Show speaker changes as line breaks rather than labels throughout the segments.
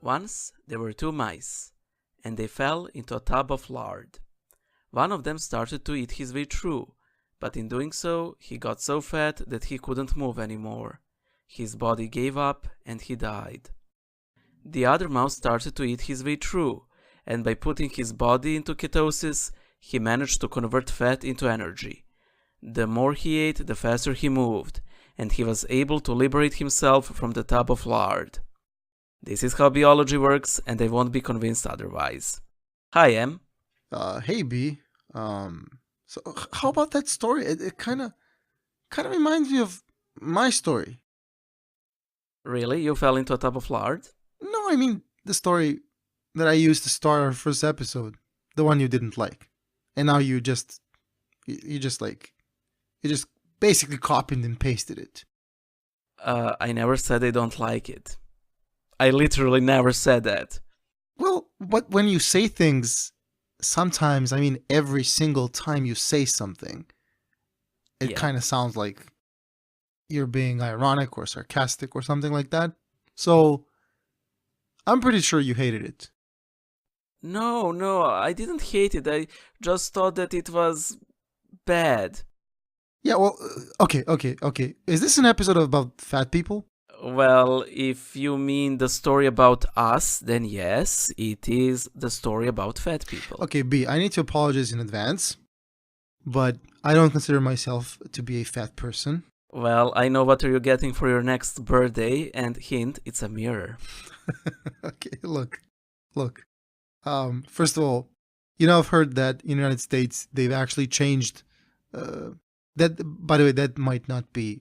Once there were two mice, and they fell into a tub of lard. One of them started to eat his way through, but in doing so, he got so fat that he couldn't move anymore. His body gave up, and he died. The other mouse started to eat his way through, and by putting his body into ketosis, he managed to convert fat into energy. The more he ate, the faster he moved, and he was able to liberate himself from the tub of lard. This is how biology works, and I won't be convinced otherwise. Hi, Em.
Hey, B. So how about that story? It kind of reminds me of my story.
Really? You fell into a tub of lard?
No, I mean the story that I used to start our first episode, the one you didn't like, and now you just basically copied and pasted it.
I never said I don't like it. I literally never said that.
Well, but when you say things, sometimes, I mean, every single time you say something, it kind of sounds like you're being ironic or sarcastic or something like that. So, I'm pretty sure you hated it.
No, I didn't hate it. I just thought that it was bad.
Yeah, well, okay. Is this an episode about fat people?
Well, if you mean the story about us, then yes, it is the story about fat people.
Okay, B, I need to apologize in advance, but I don't consider myself to be a fat person.
Well, I know what you're getting for your next birthday, and hint, it's a mirror.
Okay, look. First of all, I've heard that in the United States, they've actually changed, that, by the way, that might not be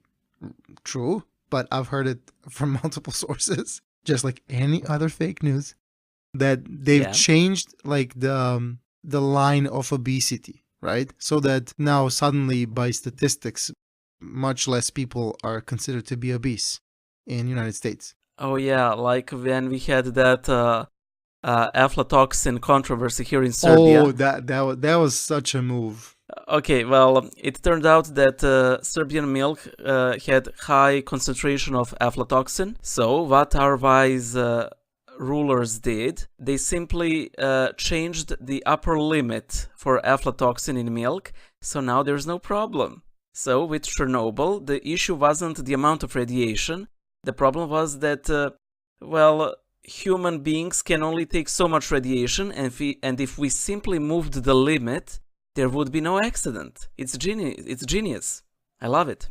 true, but I've heard it from multiple sources, just like any other fake news, that they've changed like the line of obesity, right? So that now suddenly by statistics, much less people are considered to be obese in the United States.
Oh yeah, like when we had that aflatoxin controversy here in Serbia.
Oh, that was such a move.
Okay, well, it turned out that Serbian milk had high concentration of aflatoxin. So what our wise rulers did, they simply changed the upper limit for aflatoxin in milk. So now there's no problem. So with Chernobyl, the issue wasn't the amount of radiation. The problem was that, human beings can only take so much radiation, and if we simply moved the limit, there would be no accident. It's genius. I love it.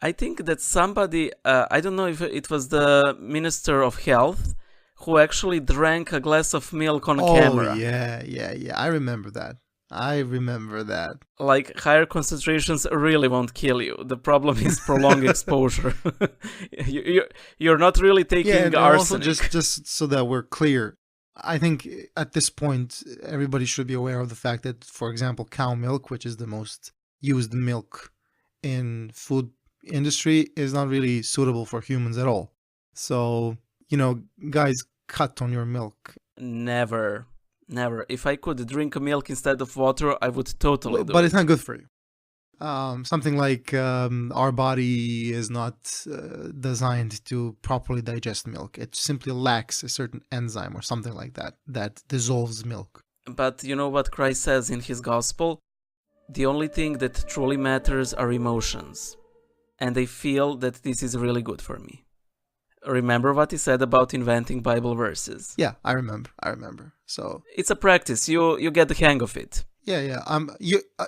I think that somebody, I don't know if it was the Minister of Health, who actually drank a glass of milk on camera.
Oh, yeah. I remember that.
Like, higher concentrations really won't kill you. The problem is prolonged exposure. You're not really taking arsenic.
Also, just so that we're clear, I think at this point, everybody should be aware of the fact that, for example, cow milk, which is the most used milk in food industry, is not really suitable for humans at all. So, guys, cut on your milk.
Never. If I could drink milk instead of water, I would totally do it.
But it's not good for you. Something like our body is not designed to properly digest milk. It simply lacks a certain enzyme or something like that dissolves milk.
But you know what Christ says in his gospel? The only thing that truly matters are emotions. And I feel that this is really good for me. Remember what he said about inventing Bible verses?
Yeah, I remember. So
it's a practice. You get the hang of it.
Yeah.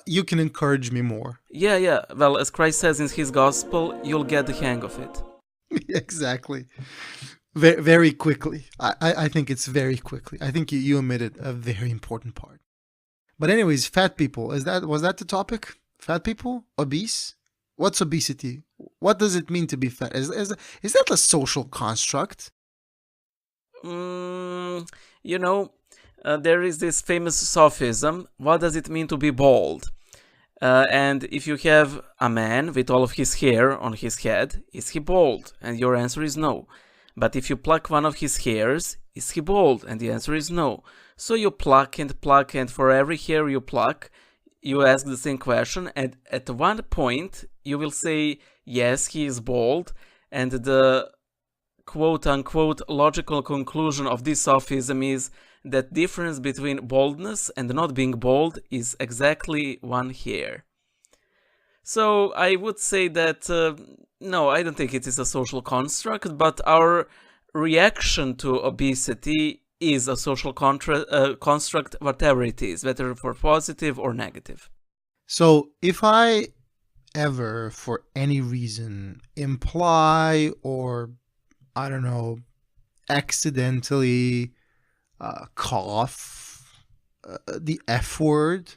You can encourage me more.
Yeah. Well, as Christ says in his gospel, you'll get the hang of it.
Exactly. Very, very quickly. I think it's very quickly. I think you omitted a very important part. But anyways, fat people. Was that the topic? Fat people? Obese? What's obesity? What does it mean to be fat? Is that a social construct?
There is this famous sophism. What does it mean to be bald? And if you have a man with all of his hair on his head, is he bald? And your answer is no. But if you pluck one of his hairs, is he bald? And the answer is no. So you pluck, and for every hair you pluck, you ask the same question, and at one point you will say, yes, he is bald, and the quote-unquote logical conclusion of this sophism is that difference between baldness and not being bald is exactly 1 hair. So I would say that, no, I don't think it is a social construct, but our reaction to obesity is a social construct, whatever it is, whether for positive or negative.
So if I ever, for any reason, imply or, I don't know, accidentally cough the F word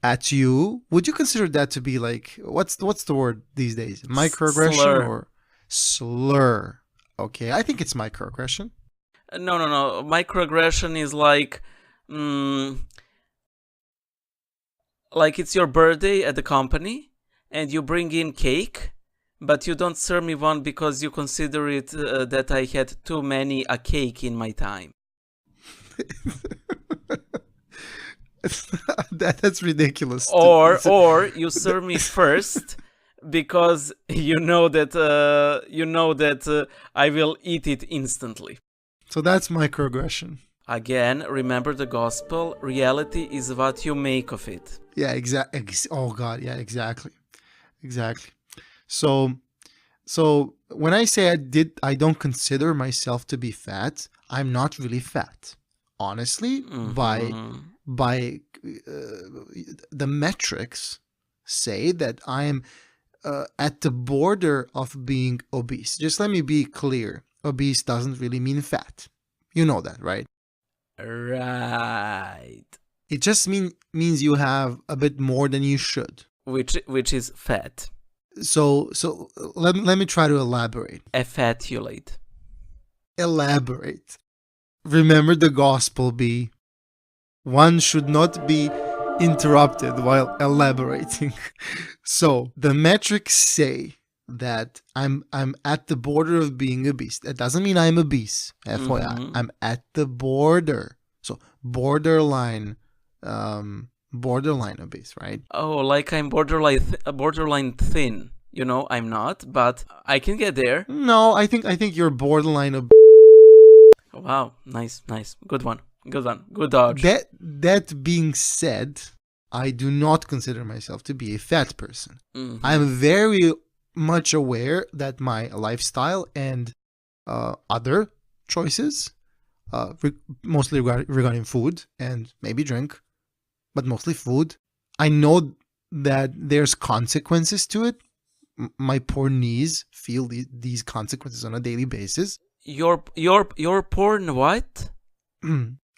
at you, would you consider that to be like, what's the word these days? Microaggression
Slur.
or slur? Okay, I think it's microaggression.
No. Microaggression is like it's your birthday at the company, and you bring in cake, but you don't serve me one because you consider it that I had too many a cake in my time.
That's ridiculous.
Or you serve me first because you know that I will eat it instantly.
So that's microaggression.
Again, remember the gospel. Reality is what you make of it.
Yeah, exactly. Oh God, yeah, exactly. So when I say I don't consider myself to be fat, I'm not really fat. Honestly, by the metrics say that I'm at the border of being obese. Just let me be clear. Obese doesn't really mean fat. You know that, right?
Right.
It just means you have a bit more than you should.
Which is fat.
So let me try to elaborate.
Affatulate.
Elaborate. Remember the gospel, B. One should not be interrupted while elaborating. So the metrics say that I'm at the border of being obese. That doesn't mean I'm obese. FYI, I'm at the border. So borderline obese, right?
Oh, like I'm borderline thin. You know, I'm not, but I can get there.
No, I think you're borderline obese.
Wow, nice. Good one. Good dodge.
That being said, I do not consider myself to be a fat person. I'm very much aware that my lifestyle and other choices, mostly regarding food and maybe drink, but mostly food, I know that there's consequences to it. My poor knees feel these consequences on a daily basis.
Your porn what?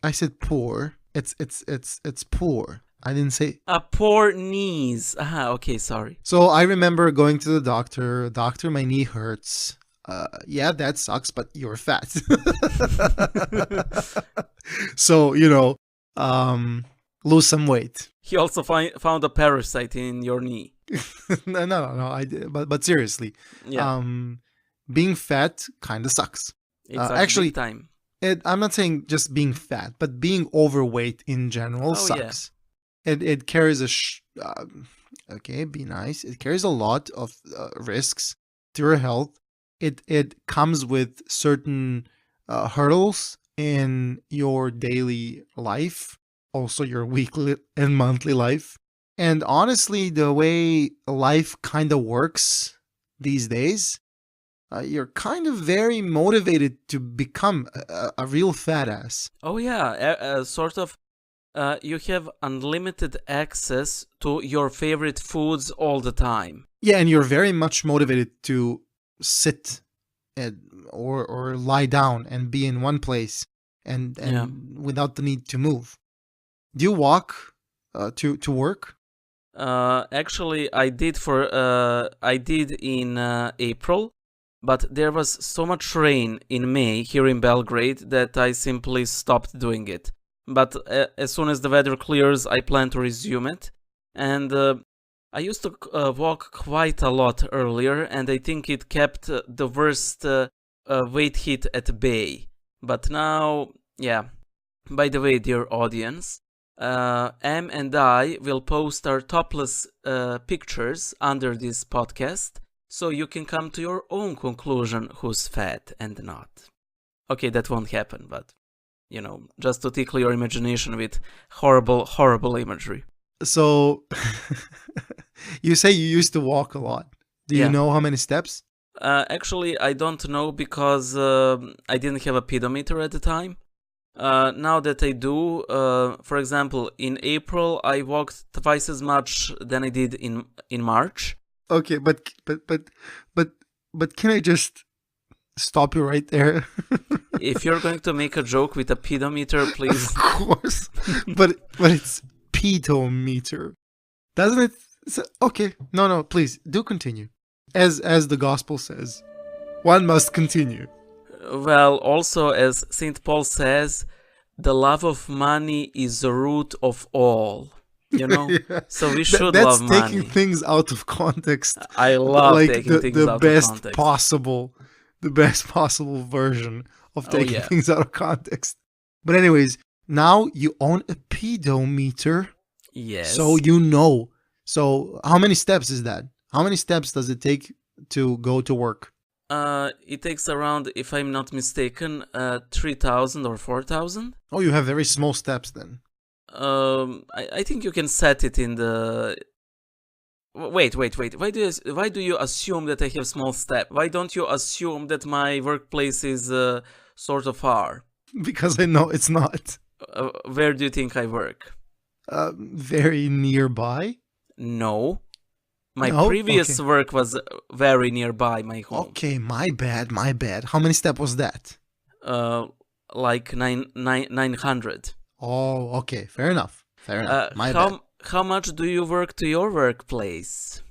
I said poor. It's poor. I didn't say
Poor knees. Okay, sorry.
So I remember going to the doctor. Doctor, my knee hurts. Yeah, that sucks, but you're fat. So, lose some weight.
He also found a parasite in your knee.
No. I did, but seriously,
Yeah.
Being fat kind of sucks.
It's
actually,
big time.
I'm not saying just being fat, but being overweight in general sucks. Yeah. It carries okay, be nice. It carries a lot of risks to your health. It comes with certain hurdles in your daily life, also your weekly and monthly life. And honestly, the way life kind of works these days, you're kind of very motivated to become a real fat ass.
Oh yeah, sort of. You have unlimited access to your favorite foods all the time.
Yeah, and you're very much motivated to sit or lie down and be in one place and without the need to move. Do you walk to work?
Actually, I did in April, but there was so much rain in May here in Belgrade that I simply stopped doing it. But as soon as the weather clears, I plan to resume it. And I used to walk quite a lot earlier, and I think it kept the worst weight hit at bay. But now, yeah. By the way, dear audience, Em and I will post our topless pictures under this podcast, so you can come to your own conclusion who's fat and not. Okay, that won't happen, but, just to tickle your imagination with horrible, horrible imagery.
So, you say you used to walk a lot. Do you
Yeah.
know how many steps?
Actually, I don't know because I didn't have a pedometer at the time. Now that I do, for example, in April I walked twice as much than I did in March.
Okay, but can I just stop you right there?
If you're going to make a joke with a pedometer, please.
Of course, but it's pedometer, doesn't it? Okay, no, please do continue. As the gospel says, one must continue.
Well, also as St. Paul says, the love of money is the root of all.
Yeah.
So we should
That's
love money.
taking things out of context.
I love
like
taking things
the
out
best
of context.
the best possible version of taking
yeah.
things out of context. But anyways, now you own a pedometer.
Yes.
So you know. So how many steps is that? How many steps does it take to go to work?
It takes around, if I'm not mistaken, 3,000 or 4,000.
Oh, you have very small steps then.
I think you can set it in the. Wait. Why do you assume that I have small step? Why don't you assume that my workplace is sort of far?
Because I know it's not.
Where do you think I work?
Very nearby.
No. My
No?
previous
Okay.
work was very nearby my home.
Okay, my bad. How many steps was that?
Like 900.
Oh, okay. Fair enough. My bad.
How much do you work to your workplace?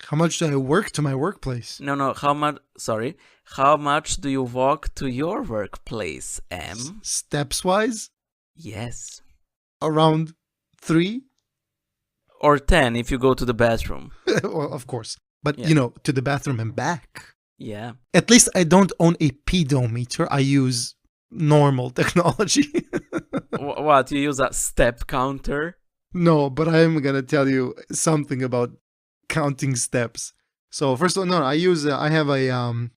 How much do I work to my workplace?
No. How much? Sorry. How much do you walk to your workplace, M?
Steps wise?
Yes.
Around 3?
Or 10 if you go to the bathroom.
Well, of course. But,
Yeah.
to the bathroom and back.
Yeah.
At least I don't own a pedometer. I use normal technology.
What? You use a step counter?
No, but I am going to tell you something about counting steps. So, first of all, no, I have a,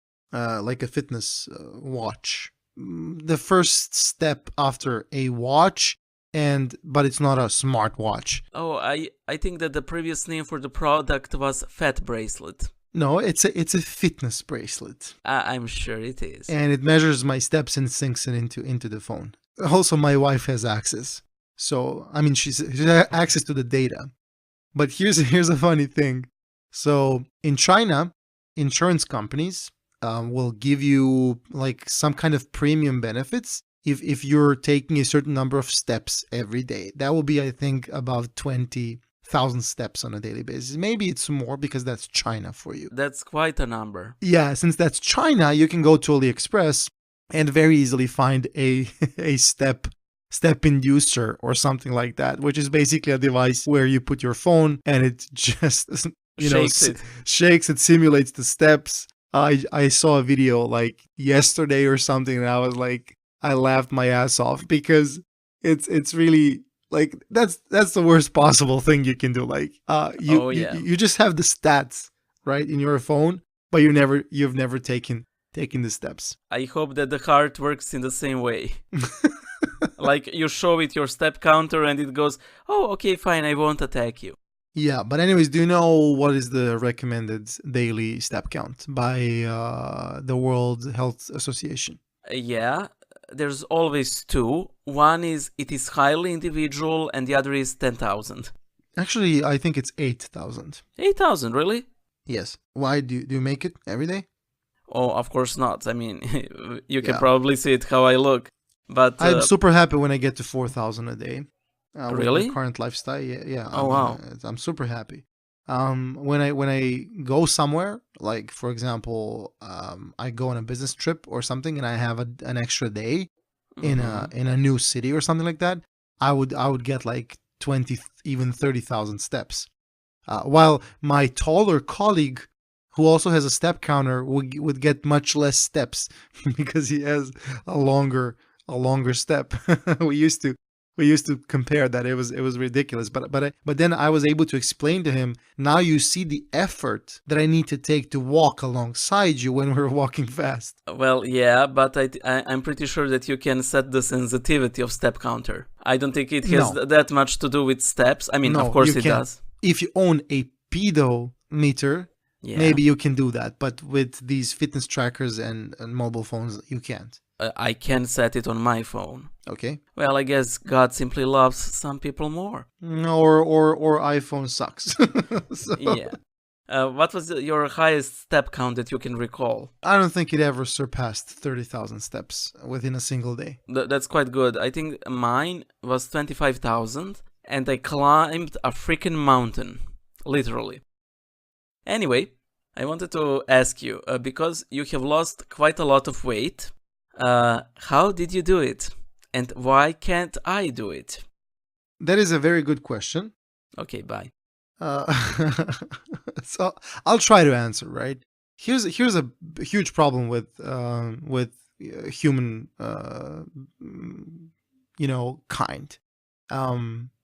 like a fitness watch. The first step after a watch, but it's not a smart watch.
Oh, I think that the previous name for the product was Fat Bracelet.
No, it's a fitness bracelet.
I'm sure it is.
And it measures my steps and syncs it into the phone. Also, my wife has access. So, I mean, she has access to the data. But here's a funny thing. So, in China, insurance companies will give you like some kind of premium benefits if you're taking a certain number of steps every day. That will be, I think, about 20,000 steps on a daily basis. Maybe it's more because that's China for you.
That's quite a number.
Yeah, since that's China, you can go to AliExpress and very easily find a step inducer or something like that, which is basically a device where you put your phone and it just shakes it, simulates the steps. I saw a video like yesterday or something, and I was like, I laughed my ass off because it's really like that's the worst possible thing you can do. Like you just have the stats right in your phone, but you've never taken the steps.
I hope that the heart works in the same way. Like you show it your step counter and it goes, oh, okay, fine, I won't attack you.
Yeah, but anyways, do you know what is the recommended daily step count by the World Health Association?
Yeah, there's always two. One is it is highly individual and the other is 10,000.
Actually, I think it's 8,000.
8,000, really?
Yes. Why do you make it every day?
Oh, of course not. I mean, you can
Yeah.
probably see it how I look. But
I'm super happy when I get to 4,000 a day.
Really?
With my current lifestyle, yeah.
Oh, wow.
I'm super happy. When I go somewhere, like for example, I go on a business trip or something, and I have an extra day in a new city or something like that, I would get like 20, even 30,000 steps. While my taller colleague, who also has a step counter, would get much less steps because he has a longer step. we used We used to compare that. It was ridiculous. But then I was able to explain to him, now you see the effort that I need to take to walk alongside you when we're walking fast.
Well, yeah, but I'm pretty sure that you can set the sensitivity of step counter. I don't think it has that much to do with steps. I mean, of course it does.
If you own a pedometer, maybe you can do that. But with these fitness trackers and mobile phones, you can't.
I can set it on my phone.
Okay.
Well, I guess God simply loves some people more.
Or iPhone sucks. So.
Yeah. What was your highest step count that you can recall?
I don't think it ever surpassed 30,000 steps within a single day.
That's quite good. I think mine was 25,000, and I climbed a freaking mountain, literally. Anyway, I wanted to ask you, because you have lost quite a lot of weight, how did you do it? And why can't I do it?
That is a very good question.
Okay, bye.
So I'll try to answer, right? Here's a huge problem with human kind.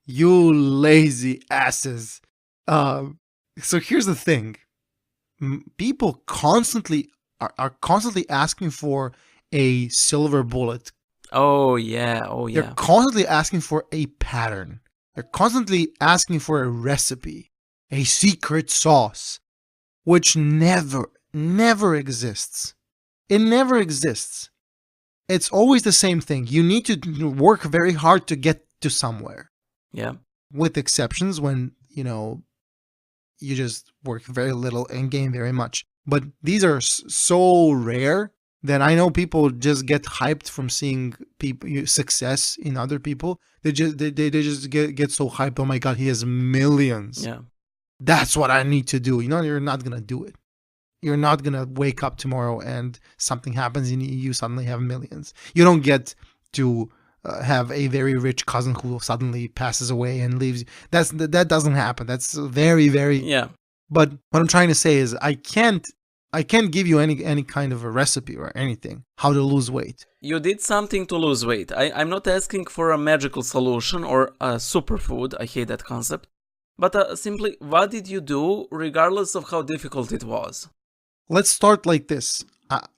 You lazy asses. So here's the thing. People constantly are constantly asking for a silver bullet.
Oh yeah.
They're constantly asking for a pattern. They're constantly asking for a recipe, a secret sauce, which never exists. It never exists. It's always the same thing. You need to work very hard to get to somewhere.
Yeah.
With exceptions when, you just work very little and gain very much. But these are so rare that I know people just get hyped from seeing success in other people. They just get so hyped. Oh my God, he has millions.
Yeah.
That's what I need to do. You're not gonna do it. You're not gonna wake up tomorrow and something happens and you suddenly have millions. You don't get to have a very rich cousin who suddenly passes away and leaves you. That doesn't happen. That's very, very.
Yeah.
But what I'm trying to say is I can't give you any kind of a recipe or anything how to lose weight.
You did something to lose weight. I'm not asking for a magical solution or a superfood. I hate that concept. But simply, what did you do regardless of how difficult it was?
Let's start like this.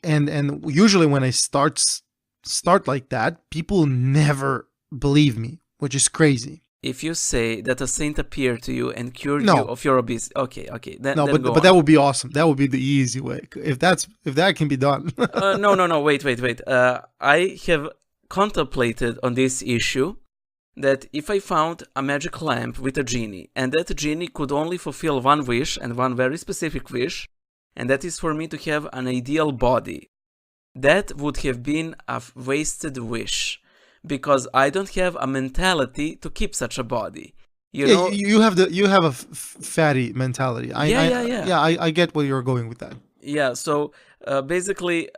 And usually when I start like that, people never believe me, which is crazy.
If you say that a saint appeared to you and cured you of your obesity, okay, then
but that would be awesome. That would be the easy way. If that can be done.
No. Wait. I have contemplated on this issue that if I found a magic lamp with a genie, and that genie could only fulfill one wish and one very specific wish, and that is for me to have an ideal body, that would have been a wasted wish. Because I don't have a mentality to keep such a body. You know?
You have a fatty mentality. I get where you're going with that.
Yeah, so basically,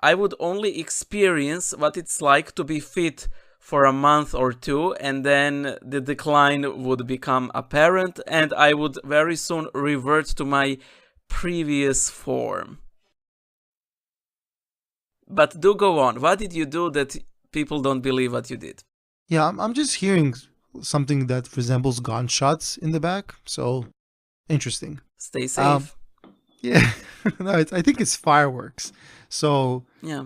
I would only experience what it's like to be fit for a month or two, and then the decline would become apparent, and I would very soon revert to my previous form. But do go on. What did you do that people don't believe what you did?
Yeah, I'm just hearing something that resembles gunshots in the back. So, interesting.
Stay safe.
Yeah, no, I think it's fireworks. So,
yeah.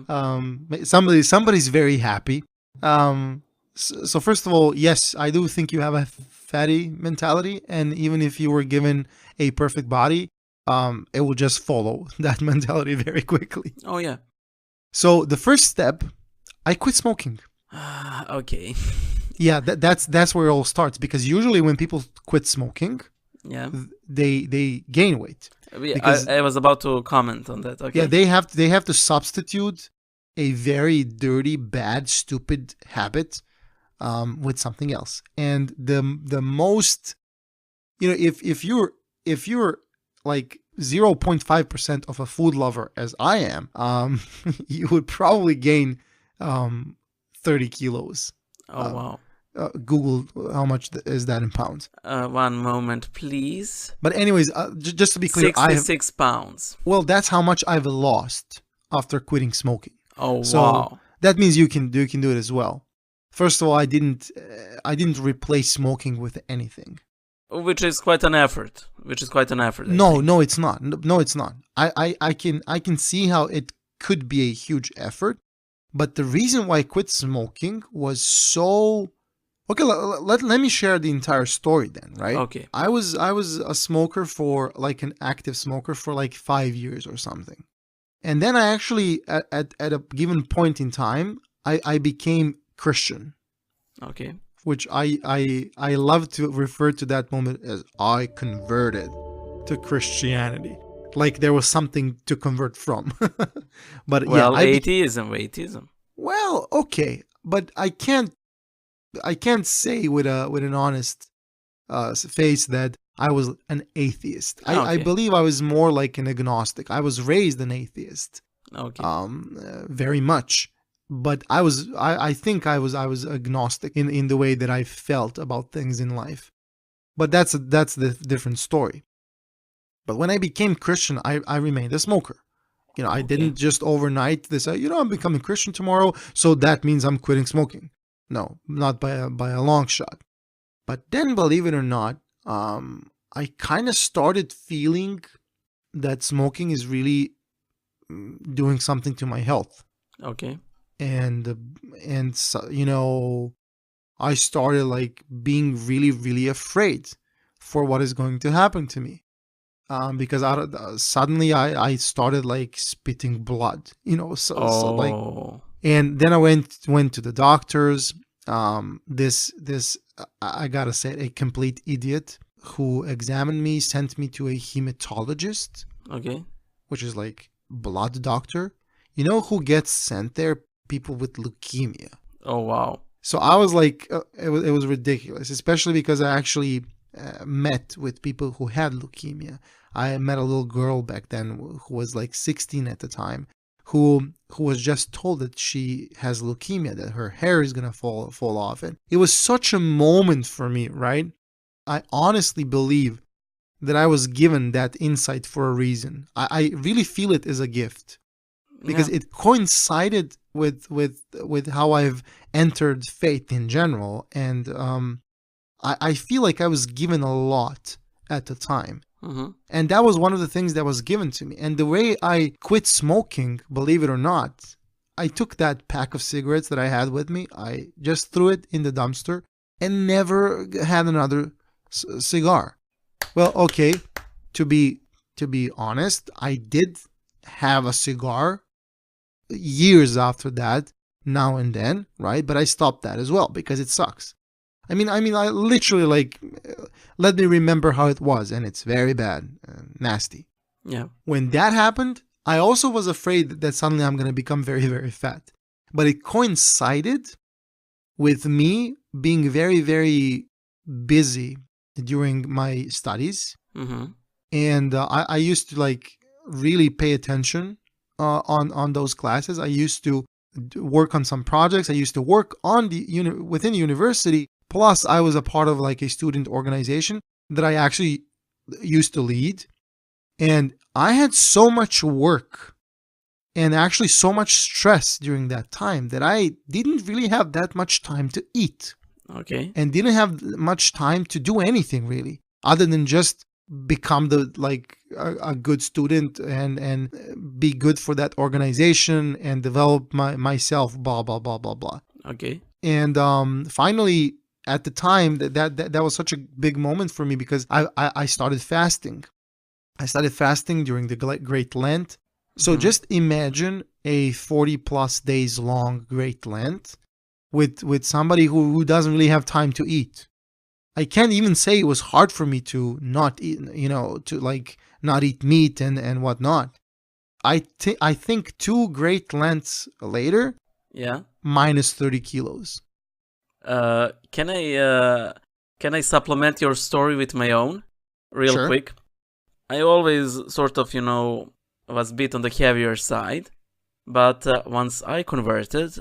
Somebody's very happy. So first of all, yes, I do think you have a fatty mentality, and even if you were given a perfect body, it will just follow that mentality very quickly.
Oh yeah.
So the first step, I quit smoking.
Okay.
Yeah, that's where it all starts, because usually when people quit smoking,
yeah,
they gain weight.
I was about to comment on that. Okay.
Yeah, they have to substitute a very dirty, bad, stupid habit with something else. And the most, if you're like 0.5% of a food lover as I am, you would probably gain 30 kilos.
Oh, wow.
Google how much is that in pounds.
One moment, please.
But anyways, just to be clear,
66 pounds.
Well, that's how much I've lost after quitting smoking.
Oh,
so
wow.
That means you can do it as well. First of all, I didn't replace smoking with anything.
Which is quite an effort. I
No,
think.
no, it's not. No, it's not. I can see how it could be a huge effort, but the reason why I quit smoking was so. Okay, let me share the entire story then, right?
Okay.
I was a smoker for like an active smoker for like 5 years or something. And then I actually at a given point in time, I became Christian,
Okay.
which I love to refer to that moment as I converted to Christianity. Like there was something to convert from. But yeah,
Well, atheism.
well, okay, but I can't say with an honest face that I was an atheist. I
Okay.
believe I was more like an agnostic. I was raised an atheist,
Okay.
very much. But I think I was agnostic in the way that I felt about things in life. But that's the different story. But when I became Christian, I remained a smoker. I
Okay.
didn't just overnight decide, I'm becoming Christian tomorrow, so that means I'm quitting smoking. No, not by a long shot. But then, believe it or not, I kind of started feeling that smoking is really doing something to my health,
Okay.
and so, I started like being really, really afraid for what is going to happen to me. Because suddenly I started like spitting blood, so like,
Oh.
and then I went to the doctors. This I gotta say, a complete idiot who examined me sent me to a hematologist,
Okay.
which is like blood doctor. You know who gets sent there? People with leukemia.
Oh wow.
So I was like, it was ridiculous, especially because I actually met with people who had leukemia. I met a little girl back then who was like 16 at the time, who was just told that she has leukemia, that her hair is gonna fall off. And it was such a moment for me, right? I honestly believe that I was given that insight for a reason. I really feel it as a gift because
Yeah.
it coincided with how I've entered faith in general, and I feel like I was given a lot at the time.
Mm-hmm.
And that was one of the things that was given to me. And the way I quit smoking, believe it or not, I took that pack of cigarettes that I had with me, I just threw it in the dumpster and never had another cigar. Well, okay, to be honest, I did have a cigar years after that, now and then, right? But I stopped that as well because it sucks. I literally like, let me remember how it was, and it's very bad, nasty.
Yeah.
When that happened, I also was afraid that suddenly I'm going to become very, very fat. But it coincided with me being very, very busy during my studies,
Mm-hmm.
and I used to like really pay attention on those classes. I used to work on some projects. I used to work on within the university. Plus, I was a part of like a student organization that I actually used to lead. And I had so much work and actually so much stress during that time that I didn't really have that much time to eat
Okay.
and didn't have much time to do anything really other than just become a good student and be good for that organization and develop myself, blah blah blah blah blah.
Okay.
And finally, at the time, that was such a big moment for me because I started fasting. I started fasting during the Great Lent. So
Mm-hmm.
just imagine a 40 plus days long Great Lent with somebody who doesn't really have time to eat. I can't even say it was hard for me to not eat, to like not eat meat and whatnot. I think 2 Great Lents later,
Yeah.
minus 30 kilos.
Uh, can I uh, can I supplement your story with my own, real
Sure.
quick? I always sort of, was a bit on the heavier side, but once I converted,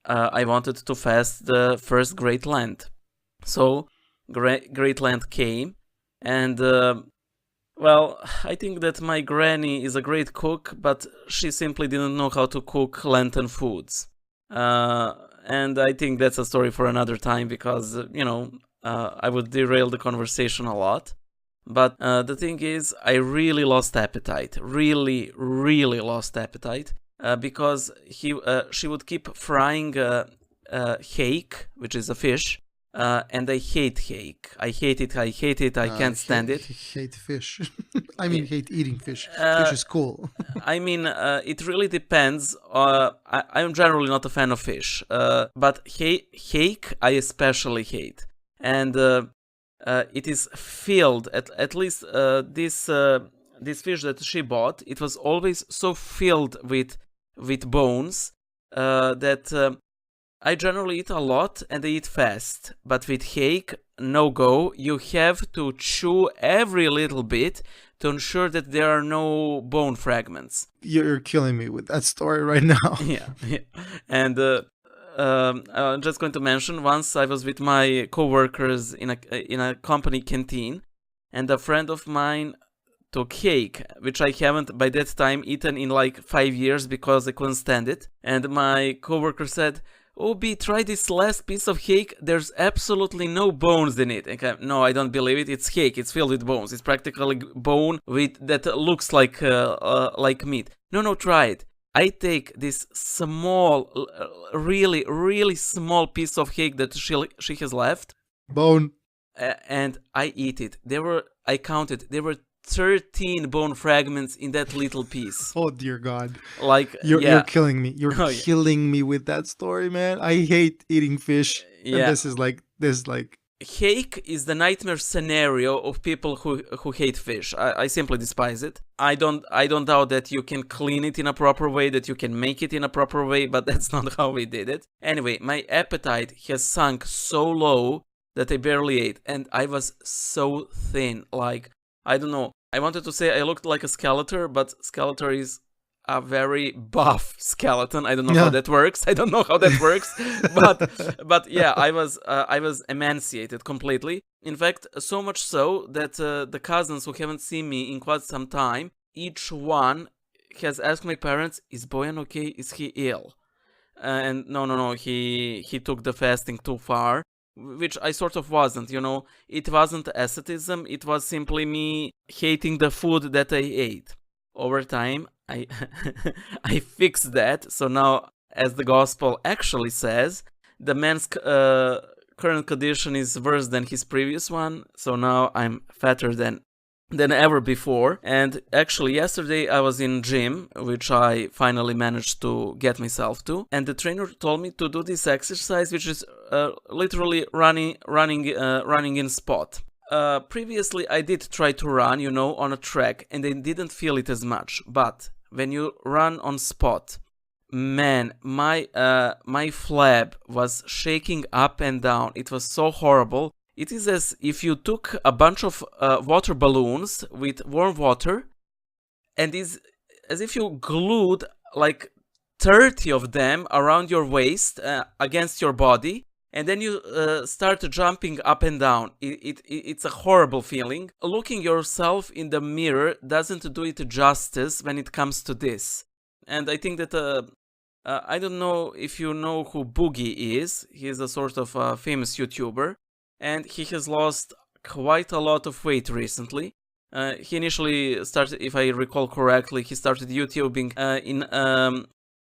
I wanted to fast the first Great Lent. So, Great Lent came, and well, I think that my granny is a great cook, but she simply didn't know how to cook Lenten foods. And I think that's a story for another time because, I would derail the conversation a lot. But the thing is, I really lost appetite. Really, really lost appetite. Because she would keep frying hake, which is a fish. And I hate hake. I hate it. I can't stand it.
Hate fish. I mean, hate eating fish. Fish is cool.
I mean, it really depends. I'm generally not a fan of fish. But hake, I especially hate. And it is filled, at least this fish that she bought, it was always so filled with bones that I generally eat a lot and I eat fast. But with hake, no go. You have to chew every little bit to ensure that there are no bone fragments.
You're killing me with that story right now.
Yeah. And I'm just going to mention, once I was with my co-workers in a company canteen, and a friend of mine took hake, which I haven't by that time eaten in like 5 years because I couldn't stand it. And my co-worker said, "Oh, B, try this last piece of hake. There's absolutely no bones in it." And no, I don't believe it. It's hake. It's filled with bones. It's practically bone that looks like meat. No, try it. I take this small, really, really small piece of hake that she has left.
Bone.
And I eat it. I counted. There were 13 bone fragments in that little piece.
Oh dear God!
You're
killing me. You're killing me with that story, man. I hate eating fish.
Yeah.
And this is like.
Hake is the nightmare scenario of people who hate fish. I simply despise it. I don't doubt that you can clean it in a proper way, that you can make it in a proper way, but that's not how we did it. Anyway, my appetite has sunk so low that I barely ate, and I was so thin. Like, I don't know. I wanted to say I looked like a Skeletor, but Skeletor is a very buff skeleton. I don't know how that works. But yeah, I was emaciated completely. In fact, so much so that the cousins who haven't seen me in quite some time, each one has asked my parents, "Is Boyan okay? Is he ill?" And no, he took the fasting too far. Which I sort of wasn't, It wasn't asceticism, it was simply me hating the food that I ate. Over time, I fixed that, so now, as the gospel actually says, the man's current condition is worse than his previous one, so now I'm fatter than ever before. And actually yesterday I was in gym, which I finally managed to get myself to, and the trainer told me to do this exercise, which is literally running in spot. Previously I did try to run, on a track, and I didn't feel it as much, but when you run on spot, man, my flab was shaking up and down. It was so horrible. It is as if you took a bunch of water balloons with warm water, and is as if you glued like 30 of them around your waist against your body, and then you start jumping up and down. It's a horrible feeling. Looking yourself in the mirror doesn't do it justice when it comes to this. And I think that I don't know if you know who Boogie is. He is a sort of famous YouTuber. And he has lost quite a lot of weight recently. He initially started, if I recall correctly, he started YouTubing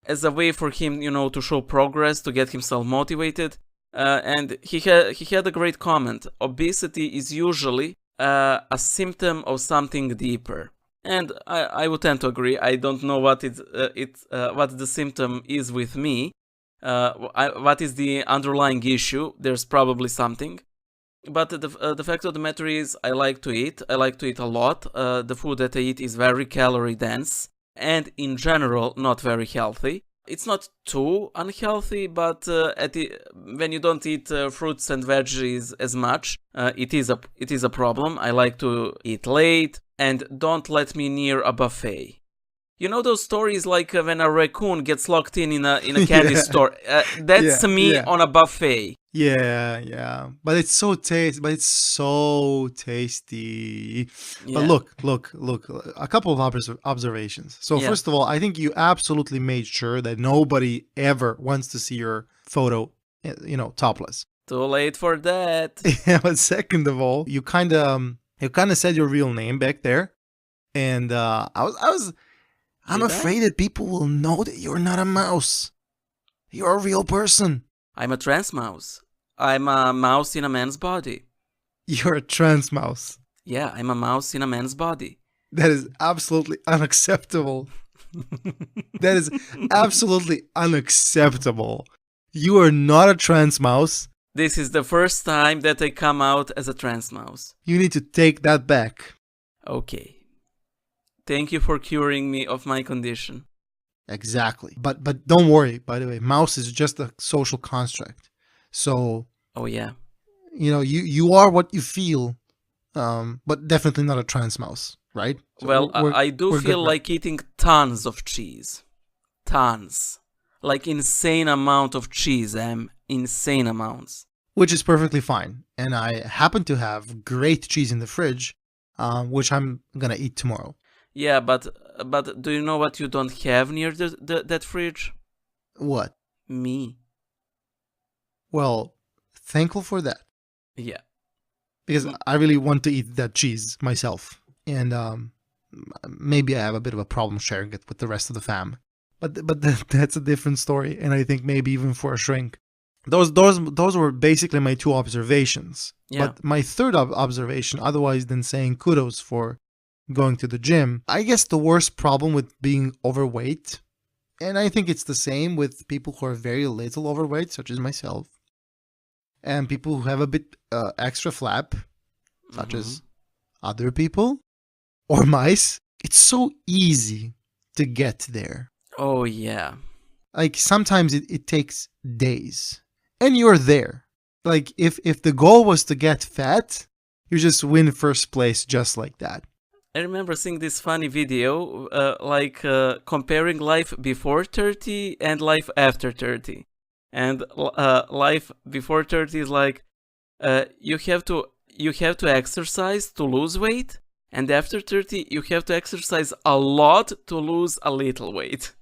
as a way for him, to show progress, to get himself motivated. And he had a great comment. Obesity is usually a symptom of something deeper. And I would tend to agree. I don't know what what the symptom is with me. What is the underlying issue? There's probably something. But the fact of the matter is, I like to eat. I like to eat a lot. The food that I eat is very calorie dense and in general not very healthy. It's not too unhealthy, but when you don't eat fruits and veggies as much, it is a problem. I like to eat late, and don't let me near a buffet. You know those stories like when a raccoon gets locked in a candy store? That's me on a buffet.
Yeah. But it's so tasty.
Yeah.
But look. A couple of observations. So
Yeah.
first of all, I think you absolutely made sure that nobody ever wants to see your photo, topless.
Too late for that.
Yeah, but second of all, you kind of said your real name back there, and I'm afraid that people will know that you're not a mouse. You're a real person.
I'm a trans mouse. I'm a mouse in a man's body.
You're a trans mouse.
Yeah, I'm a mouse in a man's body.
That is absolutely unacceptable. That is absolutely unacceptable. You are not a trans mouse.
This is the first time that I come out as a trans mouse.
You need to take that back.
Okay. Thank you for curing me of my condition.
Exactly. But don't worry, by the way, mouse is just a social construct. So,
oh yeah.
You are what you feel, but definitely not a trans mouse, right? So
well, I do feel like eating tons of cheese. Tons. Like insane amount of cheese, insane amounts.
Which is perfectly fine. And I happen to have great cheese in the fridge, which I'm gonna eat tomorrow.
Yeah, but do you know what you don't have near that fridge?
What?
Me.
Well, thankful for that.
Yeah.
Because I really want to eat that cheese myself. And maybe I have a bit of a problem sharing it with the rest of the fam. But that's a different story, and I think maybe even for a shrink. Those were basically my two observations.
Yeah.
But my third observation, otherwise than saying kudos for going to the gym, I guess the worst problem with being overweight, and I think it's the same with people who are very little overweight, such as myself, and people who have a bit extra flap, such as other people, or mice, it's so easy to get there.
Oh, yeah.
Like, sometimes it takes days. And you're there. Like, if the goal was to get fat, you just win first place just like that.
I remember seeing this funny video, comparing life before 30 and life after 30. And life before 30 is like, you have to exercise to lose weight. And after 30, you have to exercise a lot to lose a little weight.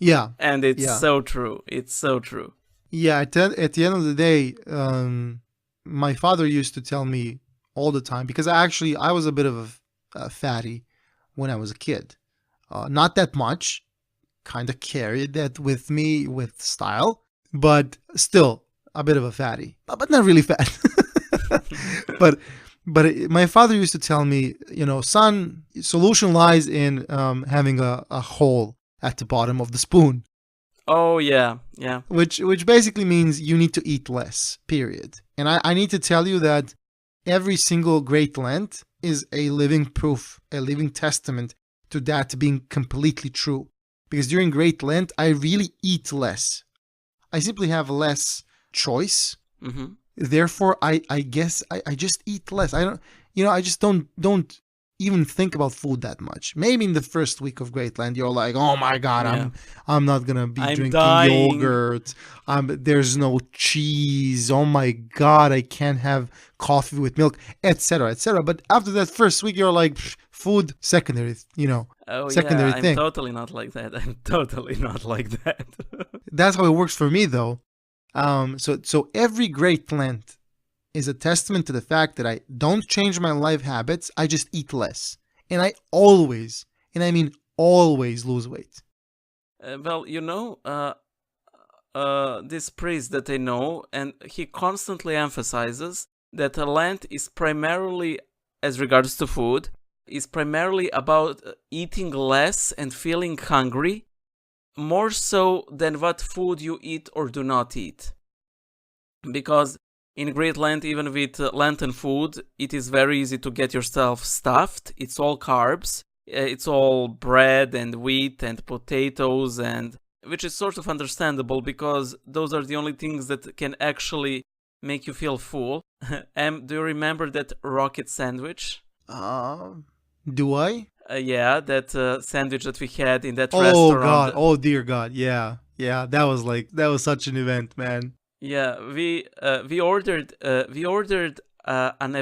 Yeah.
And it's so true. It's so true.
Yeah, at the end of the day, my father used to tell me all the time, because I was a bit of a fatty when I was a kid. Not that much. Kind of carried that with me with style, but still a bit of a fatty. But not really fat. But my father used to tell me, son, solution lies in having a hole at the bottom of the spoon.
Oh, yeah.
Which basically means you need to eat less, period. And I need to tell you that every single Great Lent is a living proof, a living testament to that being completely true. Because during Great Lent, I really eat less. I simply have less choice.
Mm-hmm.
Therefore, I guess I just eat less. I just don't even think about food that much. Maybe in the first week of Great Lent, you're like, oh my God, I'm not gonna be drinking yogurt. There's no cheese. Oh my God, I can't have coffee with milk, etc., etc. But after that first week, you're like, food secondary, secondary thing.
I'm totally not like that. I'm totally not like that.
That's how it works for me, though. So every Great Lent is a testament to the fact that I don't change my life habits. I just eat less. And I always, and I mean always, lose weight.
This priest that I know, and he constantly emphasizes that Lent is primarily, as regards to food, is primarily about eating less and feeling hungry, more so than what food you eat or do not eat. Because in Great Lent, even with Lenten food, it is very easy to get yourself stuffed. It's all carbs. It's all bread and wheat and potatoes, and which is sort of understandable because those are the only things that can actually make you feel full. Do you remember that rocket sandwich?
Do I?
Yeah, that sandwich that we had in that
Oh
restaurant.
God! Oh dear God! Yeah, yeah. That was such an event, man.
Yeah, we ordered an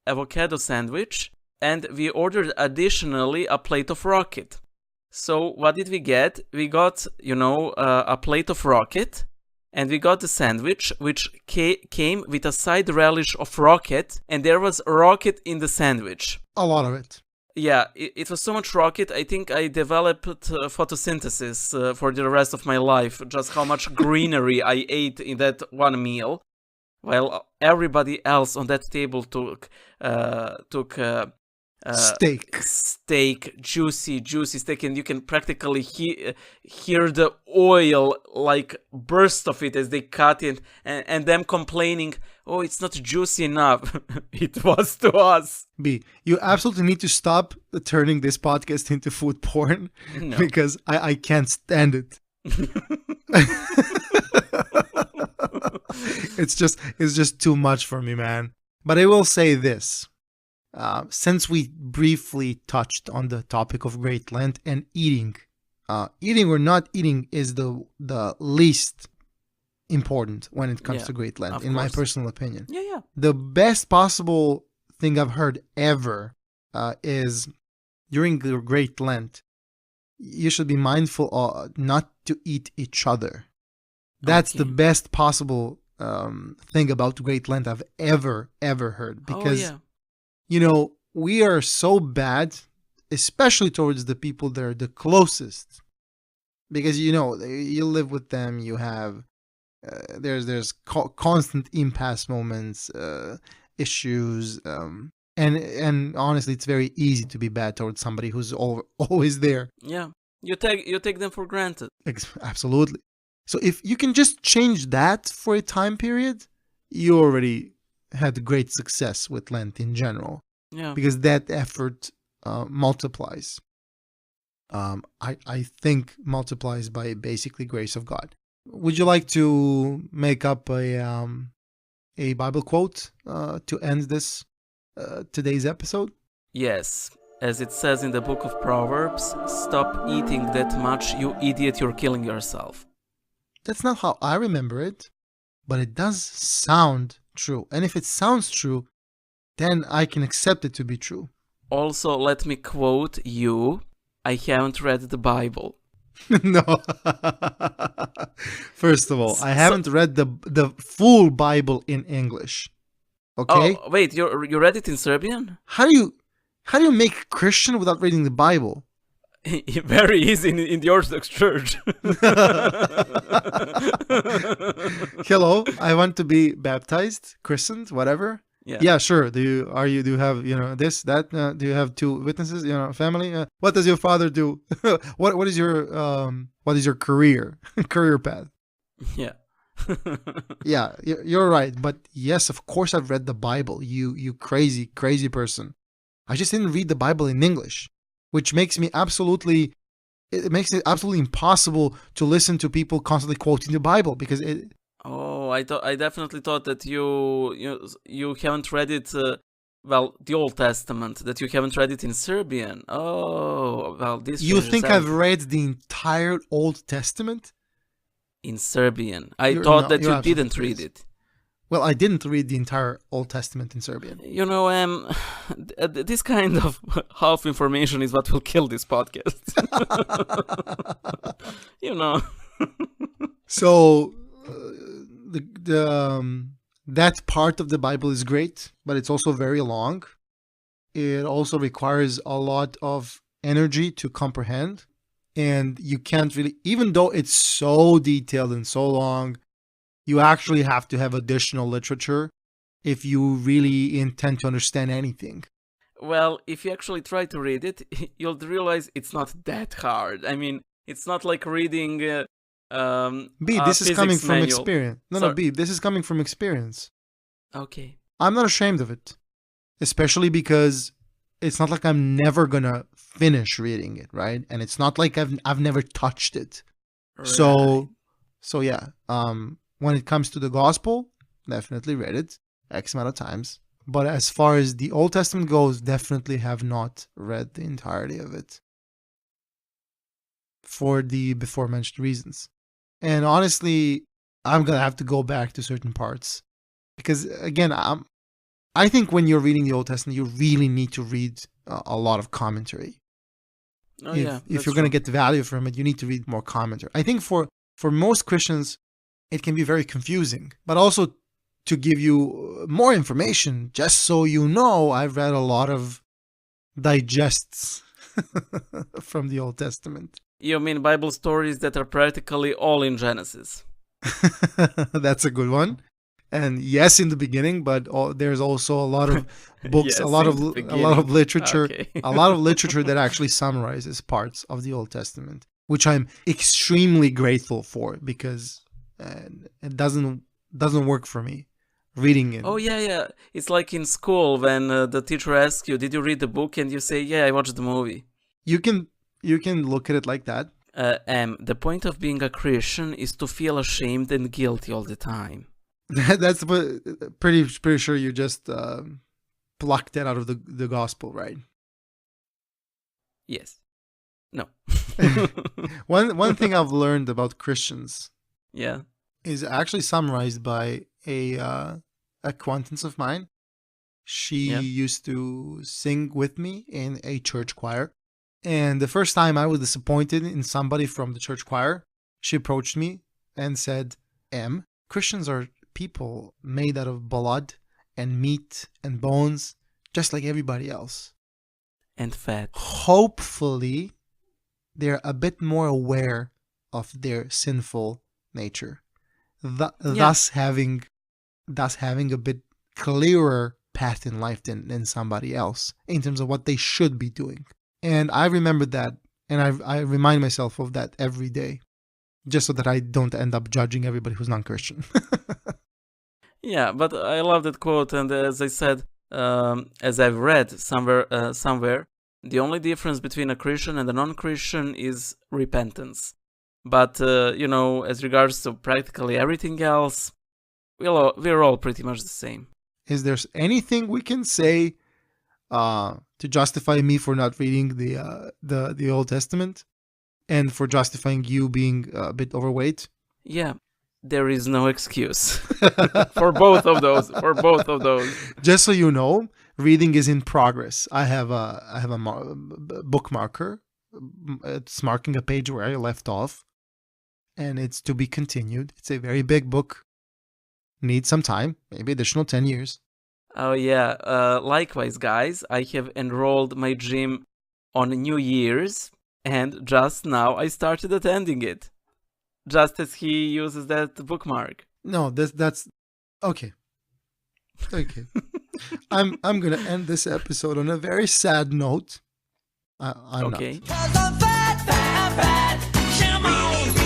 avocado sandwich, and we ordered additionally a plate of rocket. So what did we get? We got a plate of rocket, and we got the sandwich, which came with a side relish of rocket, and there was rocket in the sandwich.
A lot of it.
Yeah, it was so much rocket. I think I developed photosynthesis for the rest of my life. Just how much greenery I ate in that one meal, while everybody else on that table took steak, juicy steak, and you can practically hear the oil like burst of it as they cut it, and them complaining, "Oh, it's not juicy enough." It was to us.
B, you absolutely need to stop turning this podcast into food porn because I can't stand it. It's just too much for me, man. But I will say this. Since we briefly touched on the topic of Great Lent and eating or not eating is the least important when it comes to Great Lent, in my personal opinion.
Yeah.
The best possible thing I've heard ever is during the Great Lent, you should be mindful not to eat each other. That's the best possible thing about Great Lent I've ever heard, because we are so bad, especially towards the people that are the closest, because you live with them, you have there's constant impasse moments, issues, and honestly, it's very easy to be bad towards somebody who's always there.
Yeah, you take them for granted.
Absolutely. So if you can just change that for a time period, you already had great success with Lent in general.
Yeah,
because that effort multiplies. I think multiplies by basically grace of God. Would you like to make up a Bible quote to end this today's episode?
Yes. As it says in the book of Proverbs, "Stop eating that much, you idiot, you're killing yourself."
That's not how I remember it, but it does sound true. And if it sounds true, then I can accept it to be true.
Also, let me quote you. I haven't read the Bible.
No. First of all, I haven't read the full Bible in English. Okay?
Oh, wait, you read it in Serbian?
How do you make a Christian without reading the Bible?
Very easy in the Orthodox Church.
Hello, I want to be baptized, christened, whatever. Yeah, sure. Do you have this, that? Do you have two witnesses? Family. What does your father do? what is your career path?
Yeah.
Yeah, you're right. But yes, of course, I've read the Bible. You crazy person. I just didn't read the Bible in English, which makes it absolutely impossible to listen to people constantly quoting the Bible because it.
Oh, I definitely thought that you haven't read it. The Old Testament, that you haven't read it in Serbian. Oh, well, this.
You think I've read the entire Old Testament
in Serbian? I thought that you didn't read it.
Well, I didn't read the entire Old Testament in Serbian.
This kind of half information is what will kill this podcast.
So, that part of the Bible is great, but it's also very long. It also requires a lot of energy to comprehend, and you can't really, even though it's so detailed and so long, you actually have to have additional literature if you really intend to understand anything.
Well, if you actually try to read it, you'll realize it's not that hard. I mean, it's not like reading
B, this is coming from experience. No, B, this is coming from experience.
Okay.
I'm not ashamed of it. Especially because it's not like I'm never gonna finish reading it, right? And it's not like I've never touched it. Right. So yeah. When it comes to the gospel, definitely read it X amount of times. But as far as the Old Testament goes, definitely have not read the entirety of it for the before mentioned reasons. And honestly, I'm going to have to go back to certain parts because, again, I think when you're reading the Old Testament, you really need to read a lot of commentary. If you're going to get value from it, you need to read more commentary. I think for most Christians, it can be very confusing, but also to give you more information, just so you know, I've read a lot of digests from the Old Testament.
You mean Bible stories that are practically all in Genesis?
That's a good one. And yes, in the beginning, but there's also a lot of books,
Yes,
a lot of literature,
Okay.
a lot of literature that actually summarizes parts of the Old Testament, which I'm extremely grateful for because it doesn't work for me reading it.
Oh yeah. It's like in school when the teacher asks you, "Did you read the book?" and you say, "Yeah, I watched the movie."
You can look at it like that.
The point of being a Christian is to feel ashamed and guilty all the time.
That's pretty sure you just plucked that out of the gospel, right?
Yes. No.
One thing I've learned about Christians,
Yeah.
is actually summarized by a acquaintance of mine. She used to sing with me in a church choir, and the first time I was disappointed in somebody from the church choir, she approached me and said, Christians are people made out of blood and meat and bones, just like everybody else.
And fat.
Hopefully, they're a bit more aware of their sinful nature, thus having a bit clearer path in life than somebody else in terms of what they should be doing. And I remember that, and I remind myself of that every day, just so that I don't end up judging everybody who's non-Christian.
Yeah, but I love that quote, and as I said, as I've read somewhere, the only difference between a Christian and a non-Christian is repentance. But, as regards to practically everything else, we're all pretty much the same.
Is there anything we can say to justify me for not reading the Old Testament, and for justifying you being a bit overweight?
Yeah, there is no excuse for both of those.
Just so you know, reading is in progress. I have a bookmarker. It's marking a page where I left off, and it's to be continued. It's a very big book. Needs some time, maybe additional 10 years.
Oh yeah, likewise, guys. I have enrolled my gym on New Year's, and just now I started attending it. Just as he uses that bookmark.
No, that's okay. Okay. I'm gonna end this episode on a very sad note. I'm
okay.
not.
'Cause I'm fat, fat, fat. Come on.